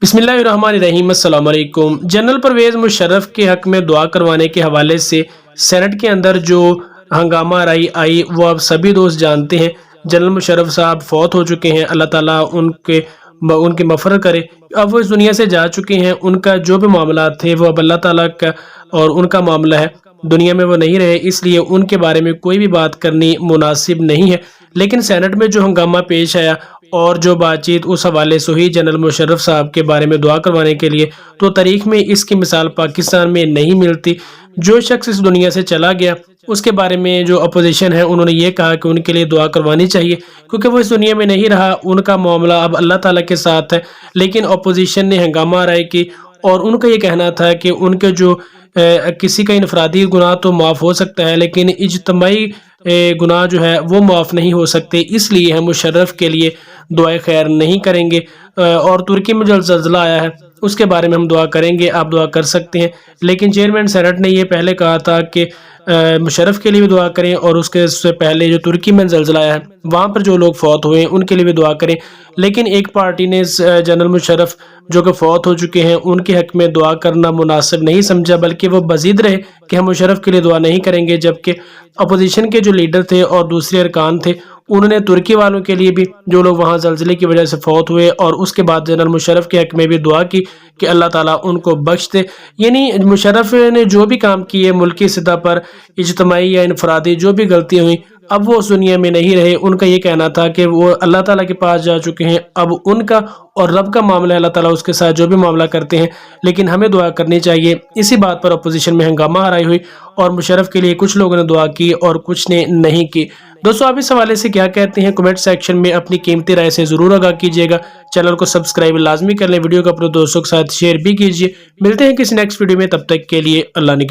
बिस्मिल्लाहिर्रहमानिर्रहीम, अस्सलाम वालेकुम। जनरल परवेज़ मुशर्रफ के हक में दुआ करवाने के हवाले से सेनेट के अंदर जो हंगामा आई वो आप सभी दोस्त जानते हैं। जनरल मुशर्रफ साहब फौत हो चुके हैं, अल्लाह ताला उनकी मफ़रत करे। अब वो इस दुनिया से जा चुके हैं, उनका जो भी मामला थे वो अब अल्लाह ताला का और उनका मामला है। दुनिया में वो नहीं रहे, इसलिए उनके बारे में कोई भी बात करनी मुनासिब नहीं है। लेकिन सेनेट में जो हंगामा पेश आया और जो बातचीत उस हवाले से हुई जनरल मुशर्रफ साहब के बारे में दुआ करवाने के लिए, तो तारीख में इसकी मिसाल पाकिस्तान में नहीं मिलती। जो शख्स इस दुनिया से चला गया उसके बारे में जो अपोजिशन है उन्होंने ये कहा कि उनके लिए दुआ करवानी चाहिए, क्योंकि वो इस दुनिया में नहीं रहा, उनका मामला अब अल्लाह ताला के साथ है। लेकिन अपोजिशन ने हंगामा राय की और उनका ये कहना था कि उनके जो किसी का इनफरादी गुनाह तो माफ़ हो सकता है, लेकिन इज्तमाई गुनाह जो है वो माफ़ नहीं हो सकते, इसलिए हम मुशर्रफ के लिए दुआए खैर नहीं करेंगे। और तुर्की में जो ज़ल्ज़ला आया है उसके बारे में हम दुआ करेंगे, आप दुआ कर सकते हैं। लेकिन चेयरमैन सेनेट ने ये पहले कहा था कि मुशर्रफ के लिए भी दुआ करें और उससे पहले जो तुर्की में ज़ल्ज़ला आया है वहाँ पर जो लोग फौत हुए हैं उनके लिए भी दुआ करें। लेकिन एक पार्टी ने जनरल मुशर्रफ जो कि फौत हो चुके हैं उनके हक में दुआ करना मुनासिब नहीं समझा, बल्कि वो मज़ीद रहे कि हम मुशर्रफ के लिए दुआ नहीं करेंगे। जबकि अपोजिशन के जो लीडर थे और दूसरे अरकान थे उन्होंने तुर्की वालों के लिए भी, जो लोग वहाँ ज़ल्ज़ले की वजह से फौत हुए, और उसके बाद जनरल मुशर्रफ के हक में भी दुआ की कि अल्लाह ताला उनको बख्श दे। यानी मुशर्रफ ने जो भी काम किए मुल्की सतह पर, इज्तमाई या इनफरादी जो भी गलतियाँ हुई, अब वो उस दुनिया में नहीं रहे। उनका ये कहना था कि वो अल्लाह ताला के पास जा चुके हैं, अब उनका और रब का मामला है, अल्लाह ताला उसके साथ जो भी मामला करते हैं, लेकिन हमें दुआ करनी चाहिए। इसी बात पर अपोजिशन में हंगामा हराई हुई और मुशर्रफ के लिए कुछ लोगों ने दुआ की और कुछ ने नहीं की। दोस्तों, आप इस हवाले से क्या कहते हैं? कमेंट सेक्शन में अपनी कीमती राय से ज़रूर आगाह कीजिएगा। चैनल को सब्सक्राइब लाजमी कर लें, वीडियो को अपने दोस्तों के साथ शेयर भी कीजिए। मिलते हैं किसी नेक्स्ट वीडियो में, तब तक के लिए अल्लाह ने